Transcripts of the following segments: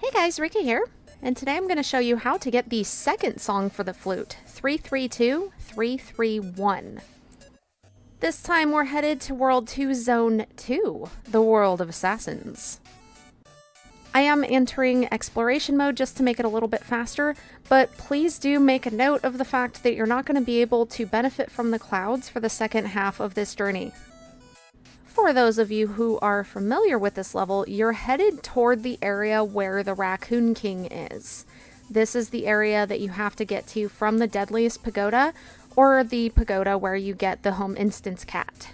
Hey guys, Rika here, and today I'm going to show you how to get the second song for the flute, 332-331. This time we're headed to World 2 Zone 2, the World of Assassins. I am entering exploration mode just to make it a little bit faster, but please do make a note of the fact that you're not going to be able to benefit from the clouds for the second half of this journey. For those of you who are familiar with this level, you're headed toward the area where the Raccoon King is. This is the area that you have to get to from the Deadliest Pagoda, or the pagoda where you get the home instance cat.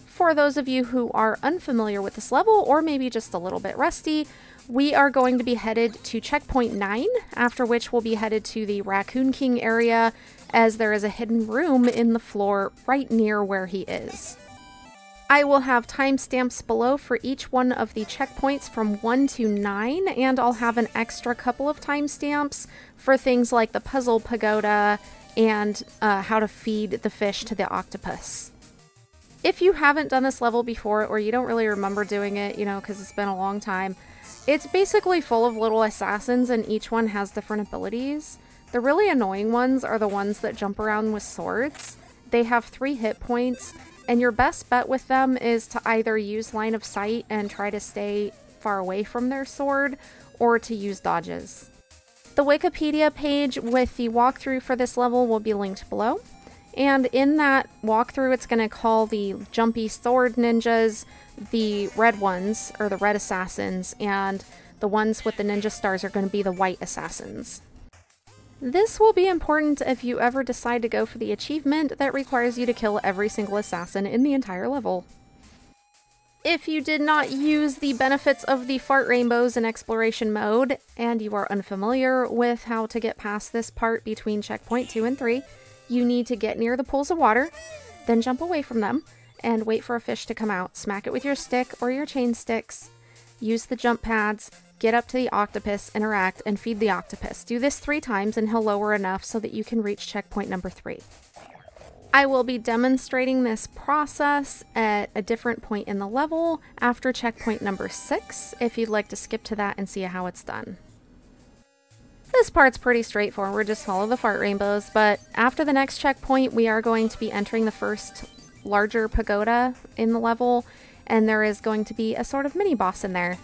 For those of you who are unfamiliar with this level, or maybe just a little bit rusty, we are going to be headed to checkpoint 9, after which we'll be headed to the Raccoon King area, as there is a hidden room in the floor right near where he is. I will have timestamps below for each one of the checkpoints from 1 to 9, and I'll have an extra couple of timestamps for things like the puzzle pagoda and how to feed the fish to the octopus. If you haven't done this level before, or you don't really remember doing it, you know, because it's been a long time, it's basically full of little assassins and each one has different abilities. The really annoying ones are the ones that jump around with swords. They have 3 hit points. And your best bet with them is to either use line of sight and try to stay far away from their sword, or to use dodges. The Wikipedia page with the walkthrough for this level will be linked below. And in that walkthrough, it's going to call the jumpy sword ninjas the red ones, or the red assassins, and the ones with the ninja stars are going to be the white assassins. This will be important if you ever decide to go for the achievement that requires you to kill every single assassin in the entire level. If you did not use the benefits of the fart rainbows in exploration mode, and you are unfamiliar with how to get past this part between checkpoint 2 and 3, you need to get near the pools of water, then jump away from them, and wait for a fish to come out. Smack it with your stick or your chain sticks, use the jump pads, get up to the octopus, interact, and feed the octopus. Do this 3 times and he'll lower enough so that you can reach checkpoint number 3. I will be demonstrating this process at a different point in the level after checkpoint number 6, if you'd like to skip to that and see how it's done. This part's pretty straightforward, just follow the fart rainbows, but after the next checkpoint we are going to be entering the first larger pagoda in the level, and there is going to be a sort of mini-boss in there.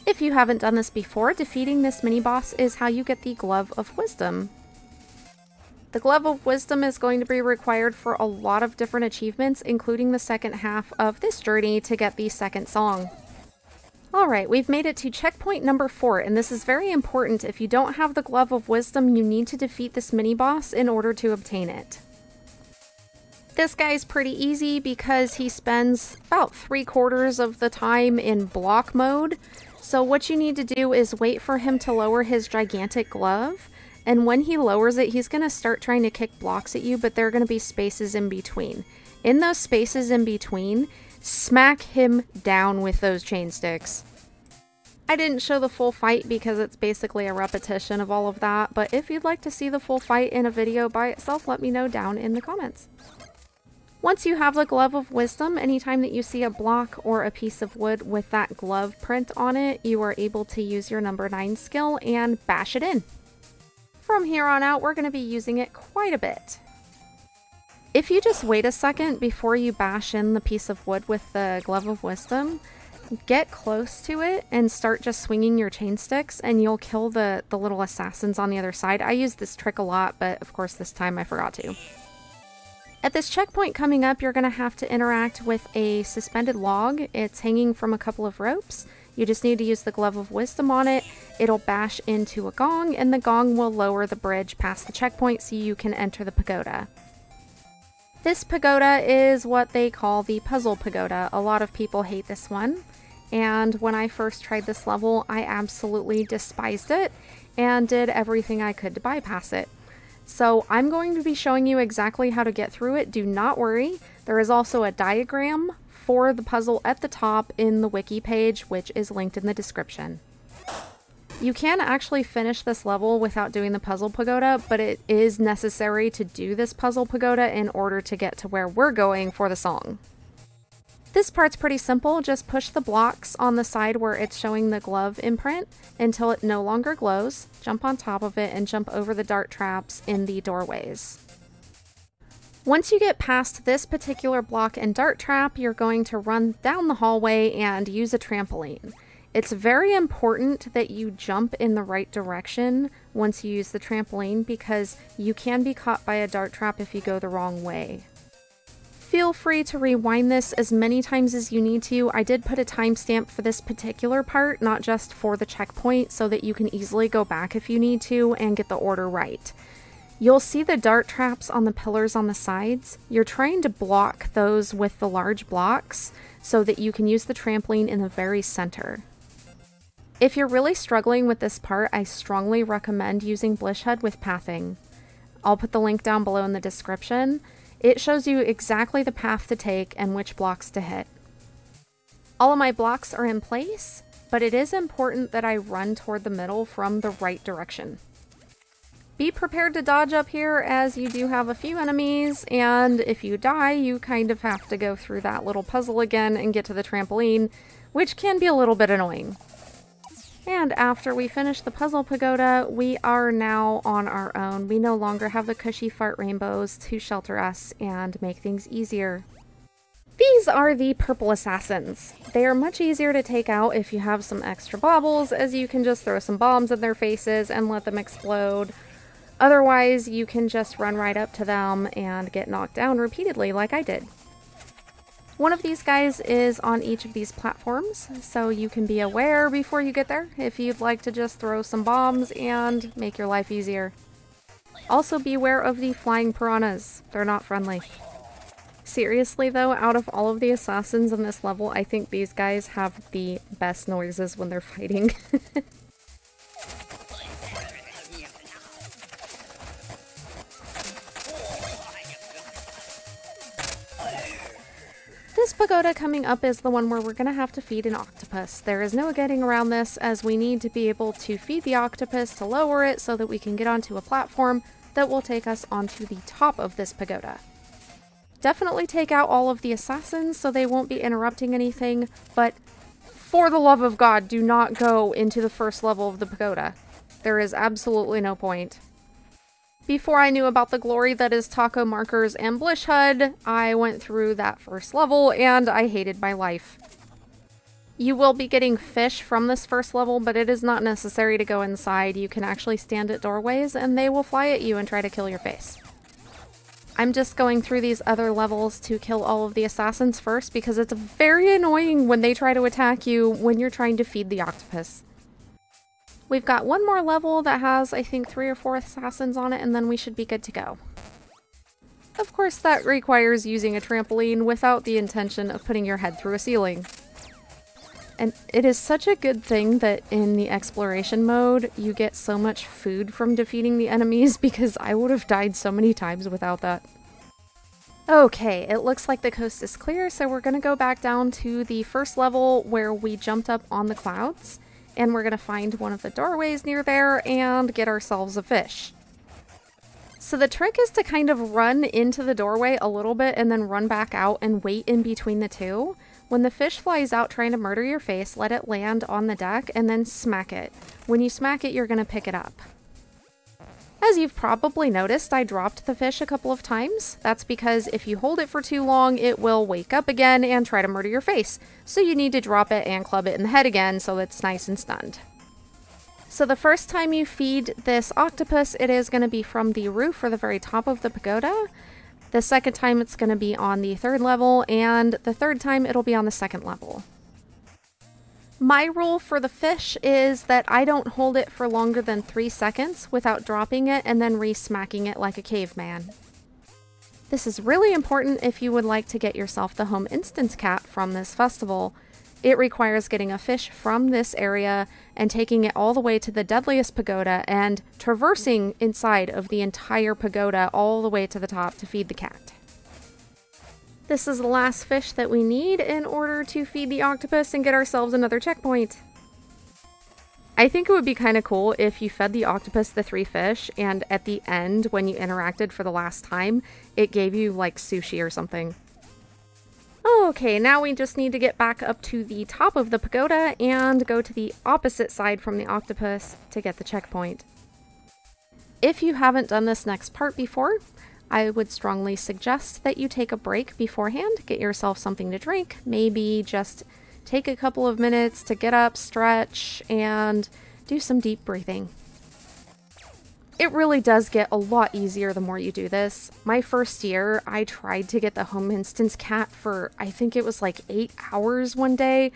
If you haven't done this before, defeating this mini-boss is how you get the Glove of Wisdom. The Glove of Wisdom is going to be required for a lot of different achievements, including the second half of this journey to get the second song. Alright, we've made it to checkpoint number 4, and this is very important. If you don't have the Glove of Wisdom, you need to defeat this mini-boss in order to obtain it. This guy's pretty easy because he spends about 3/4 of the time in block mode. So what you need to do is wait for him to lower his gigantic glove, and when he lowers it, he's going to start trying to kick blocks at you, but there are going to be spaces in between. In those spaces in between, smack him down with those chain sticks. I didn't show the full fight because it's basically a repetition of all of that, but if you'd like to see the full fight in a video by itself, let me know down in the comments. Once you have the Glove of Wisdom, anytime that you see a block or a piece of wood with that glove print on it, you are able to use your number 9 skill and bash it in. From here on out, we're going to be using it quite a bit. If you just wait a second before you bash in the piece of wood with the Glove of Wisdom, get close to it and start just swinging your chain sticks, and you'll kill the little assassins on the other side. I use this trick a lot, but of course this time I forgot to. At this checkpoint coming up, you're going to have to interact with a suspended log. It's hanging from a couple of ropes. You just need to use the Glove of Wisdom on it. It'll bash into a gong, and the gong will lower the bridge past the checkpoint so you can enter the pagoda. This pagoda is what they call the puzzle pagoda. A lot of people hate this one, and when I first tried this level, I absolutely despised it and did everything I could to bypass it. So I'm going to be showing you exactly how to get through it. Do not worry. There is also a diagram for the puzzle at the top in the wiki page, which is linked in the description. You can actually finish this level without doing the puzzle pagoda, but it is necessary to do this puzzle pagoda in order to get to where we're going for the song. This part's pretty simple. Just push the blocks on the side where it's showing the glove imprint until it no longer glows. Jump on top of it and jump over the dart traps in the doorways. Once you get past this particular block and dart trap, you're going to run down the hallway and use a trampoline. It's very important that you jump in the right direction once you use the trampoline because you can be caught by a dart trap if you go the wrong way. Feel free to rewind this as many times as you need to. I did put a timestamp for this particular part, not just for the checkpoint, so that you can easily go back if you need to and get the order right. You'll see the dart traps on the pillars on the sides. You're trying to block those with the large blocks so that you can use the trampoline in the very center. If you're really struggling with this part, I strongly recommend using Blish HUD with pathing. I'll put the link down below in the description. It shows you exactly the path to take and which blocks to hit. All of my blocks are in place, but it is important that I run toward the middle from the right direction. Be prepared to dodge up here as you do have a few enemies, and if you die, you kind of have to go through that little puzzle again and get to the trampoline, which can be a little bit annoying. And after we finish the puzzle pagoda, we are now on our own. We no longer have the cushy fart rainbows to shelter us and make things easier. These are the purple assassins. They are much easier to take out if you have some extra baubles, as you can just throw some bombs in their faces and let them explode. Otherwise, you can just run right up to them and get knocked down repeatedly like I did. One of these guys is on each of these platforms, so you can be aware before you get there if you'd like to just throw some bombs and make your life easier. Also be aware of the flying piranhas. They're not friendly. Seriously though, out of all of the assassins in this level, I think these guys have the best noises when they're fighting. This pagoda coming up is the one where we're going to have to feed an octopus. There is no getting around this, as we need to be able to feed the octopus to lower it so that we can get onto a platform that will take us onto the top of this pagoda. Definitely take out all of the assassins so they won't be interrupting anything, but for the love of God, do not go into the first level of the pagoda. There is absolutely no point. Before I knew about the glory that is taco markers and Blish HUD, I went through that first level and I hated my life. You will be getting fish from this first level, but it is not necessary to go inside. You can actually stand at doorways and they will fly at you and try to kill your face. I'm just going through these other levels to kill all of the assassins first because it's very annoying when they try to attack you when you're trying to feed the octopus. We've got one more level that has, I think, 3 or 4 assassins on it, and then we should be good to go. Of course, that requires using a trampoline without the intention of putting your head through a ceiling. And it is such a good thing that in the exploration mode, you get so much food from defeating the enemies, because I would have died so many times without that. Okay, it looks like the coast is clear, so we're going to go back down to the first level where we jumped up on the clouds. And we're going to find one of the doorways near there and get ourselves a fish. So the trick is to kind of run into the doorway a little bit and then run back out and wait in between the two. When the fish flies out trying to murder your face, let it land on the deck and then smack it. When you smack it, you're going to pick it up. As you've probably noticed, I dropped the fish a couple of times. That's because if you hold it for too long, it will wake up again and try to murder your face. So you need to drop it and club it in the head again so it's nice and stunned. So the first time you feed this octopus, it is going to be from the roof or the very top of the pagoda. The second time it's going to be on the 3rd level, and the 3rd time it'll be on the 2nd level. My rule for the fish is that I don't hold it for longer than 3 seconds without dropping it and then re-smacking it like a caveman. This is really important if you would like to get yourself the home instance cat from this festival. It requires getting a fish from this area and taking it all the way to the Deadliest Pagoda and traversing inside of the entire pagoda all the way to the top to feed the cat. This is the last fish that we need in order to feed the octopus and get ourselves another checkpoint. I think it would be kind of cool if you fed the octopus the 3 fish and at the end, when you interacted for the last time, it gave you like sushi or something. Okay, now we just need to get back up to the top of the pagoda and go to the opposite side from the octopus to get the checkpoint. If you haven't done this next part before, I would strongly suggest that you take a break beforehand, get yourself something to drink, maybe just take a couple of minutes to get up, stretch, and do some deep breathing. It really does get a lot easier the more you do this. My first year, I tried to get the home instance cat for, I think it was like 8 hours one day,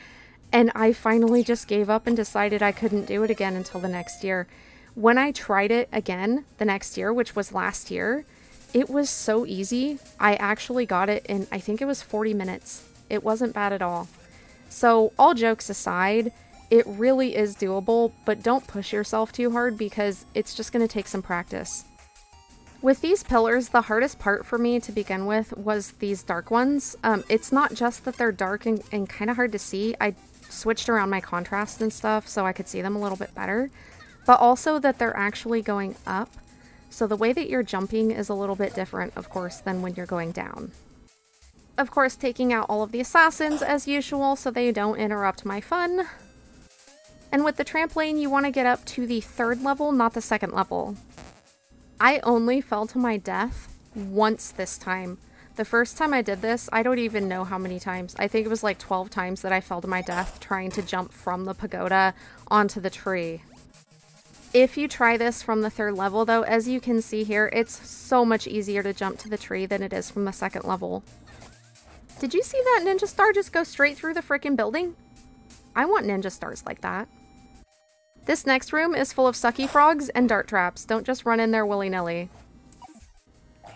and I finally just gave up and decided I couldn't do it again until the next year. When I tried it again the next year, which was last year, it was so easy. I actually got it in, I think it was 40 minutes. It wasn't bad at all. So all jokes aside, it really is doable, but don't push yourself too hard because it's just going to take some practice. With these pillars, the hardest part for me to begin with was these dark ones. It's not just that they're dark and kind of hard to see. I switched around my contrast and stuff so I could see them a little bit better, but also that they're actually going up. So the way that you're jumping is a little bit different, of course, than when you're going down. Of course, taking out all of the assassins as usual so they don't interrupt my fun. And with the trampoline, you want to get up to the 3rd level, not the 2nd level. I only fell to my death once this time. The first time I did this, I don't even know how many times. I think it was like 12 times that I fell to my death trying to jump from the pagoda onto the tree. If you try this from the 3rd level though, as you can see here, it's so much easier to jump to the tree than it is from the 2nd level. Did you see that ninja star just go straight through the freaking building? I want ninja stars like that. This next room is full of sucky frogs and dart traps. Don't just run in there willy-nilly.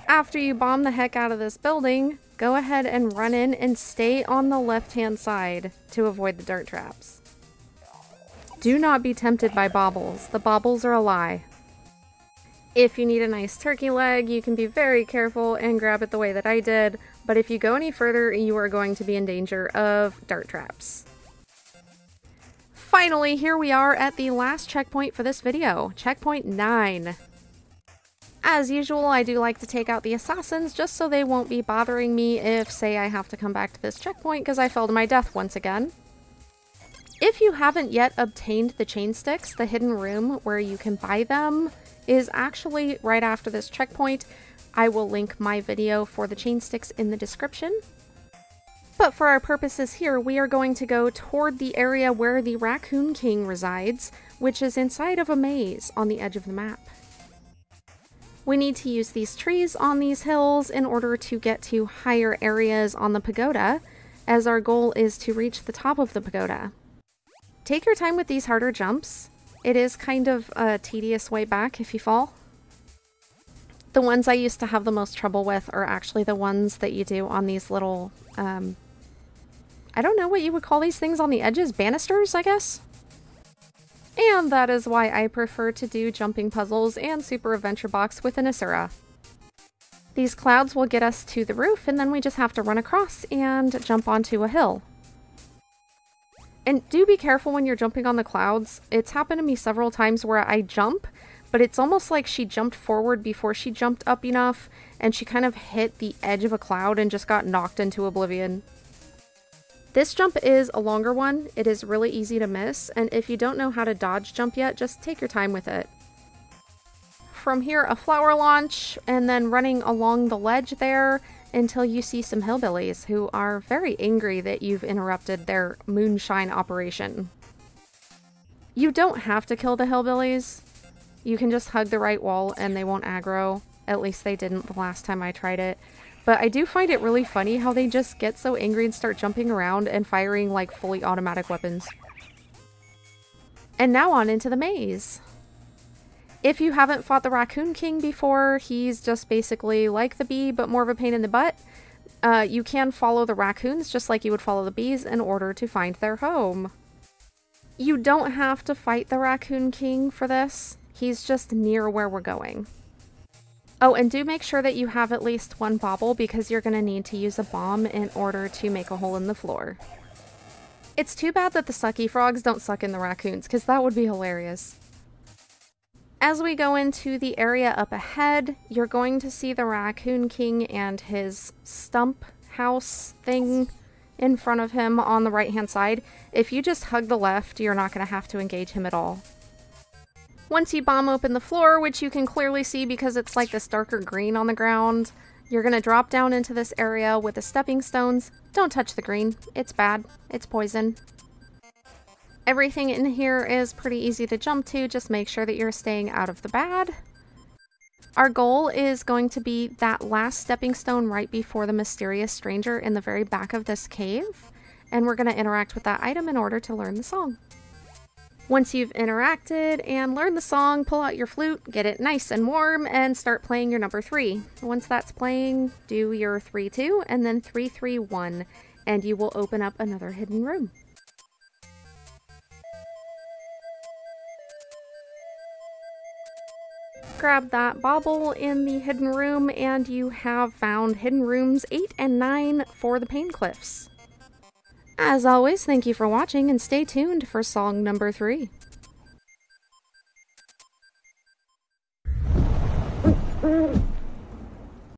After you bomb the heck out of this building, go ahead and run in and stay on the left-hand side to avoid the dart traps. Do not be tempted by baubles. The baubles are a lie. If you need a nice turkey leg, you can be very careful and grab it the way that I did, but if you go any further, you are going to be in danger of dart traps. Finally, here we are at the last checkpoint for this video, checkpoint 9. As usual, I do like to take out the assassins just so they won't be bothering me if, say, I have to come back to this checkpoint because I fell to my death once again. If you haven't yet obtained the chain sticks, the hidden room where you can buy them is actually right after this checkpoint. I will link my video for the chain sticks in the description. But for our purposes here, we are going to go toward the area where the Raccoon King resides, which is inside of a maze on the edge of the map. We need to use these trees on these hills in order to get to higher areas on the pagoda, as our goal is to reach the top of the pagoda. Take your time with these harder jumps. It is kind of a tedious way back if you fall. The ones I used to have the most trouble with are actually the ones that you do on these little, I don't know what you would call these things on the edges, banisters, I guess? And that is why I prefer to do jumping puzzles and Super Adventure Box with an Asura. These clouds will get us to the roof, and then we just have to run across and jump onto a hill. And do be careful when you're jumping on the clouds. It's happened to me several times where I jump, but it's almost like she jumped forward before she jumped up enough, and she kind of hit the edge of a cloud and just got knocked into oblivion. This jump is a longer one. It is really easy to miss, and if you don't know how to dodge jump yet, just take your time with it. From here, a flower launch, and then running along the ledge there until you see some hillbillies who are very angry that you've interrupted their moonshine operation. You don't have to kill the hillbillies. You can just hug the right wall and they won't aggro. At least they didn't the last time I tried it. But I do find it really funny how they just get so angry and start jumping around and firing like fully automatic weapons. And now on into the maze. If you haven't fought the Raccoon King before, he's just basically like the bee, but more of a pain in the butt. You can follow the raccoons just like you would follow the bees in order to find their home. You don't have to fight the Raccoon King for this. He's just near where we're going. Oh, and do make sure that you have at least one bauble because you're going to need to use a bomb in order to make a hole in the floor. It's too bad that the sucky frogs don't suck in the raccoons because that would be hilarious. As we go into the area up ahead, you're going to see the Raccoon King and his stump house thing, in front of him on the right-hand side. If you just hug the left, you're not going to have to engage him at all. Once you bomb open the floor, which you can clearly see because it's like this darker green on the ground, you're going to drop down into this area with the stepping stones. Don't touch the green. It's bad. It's poison. Everything in here is pretty easy to jump to. Just make sure that you're staying out of the bad. Our goal is going to be that last stepping stone right before the mysterious stranger in the very back of this cave. And we're going to interact with that item in order to learn the song. Once you've interacted and learned the song, pull out your flute, get it nice and warm, and start playing your number 3. Once that's playing, do your 3-2 and then 3-3-1, and you will open up another hidden room. Grab that bauble in the hidden room, and you have found hidden rooms 8 and 9 for the Pain Cliffs. As always, thank you for watching, and stay tuned for song number 3.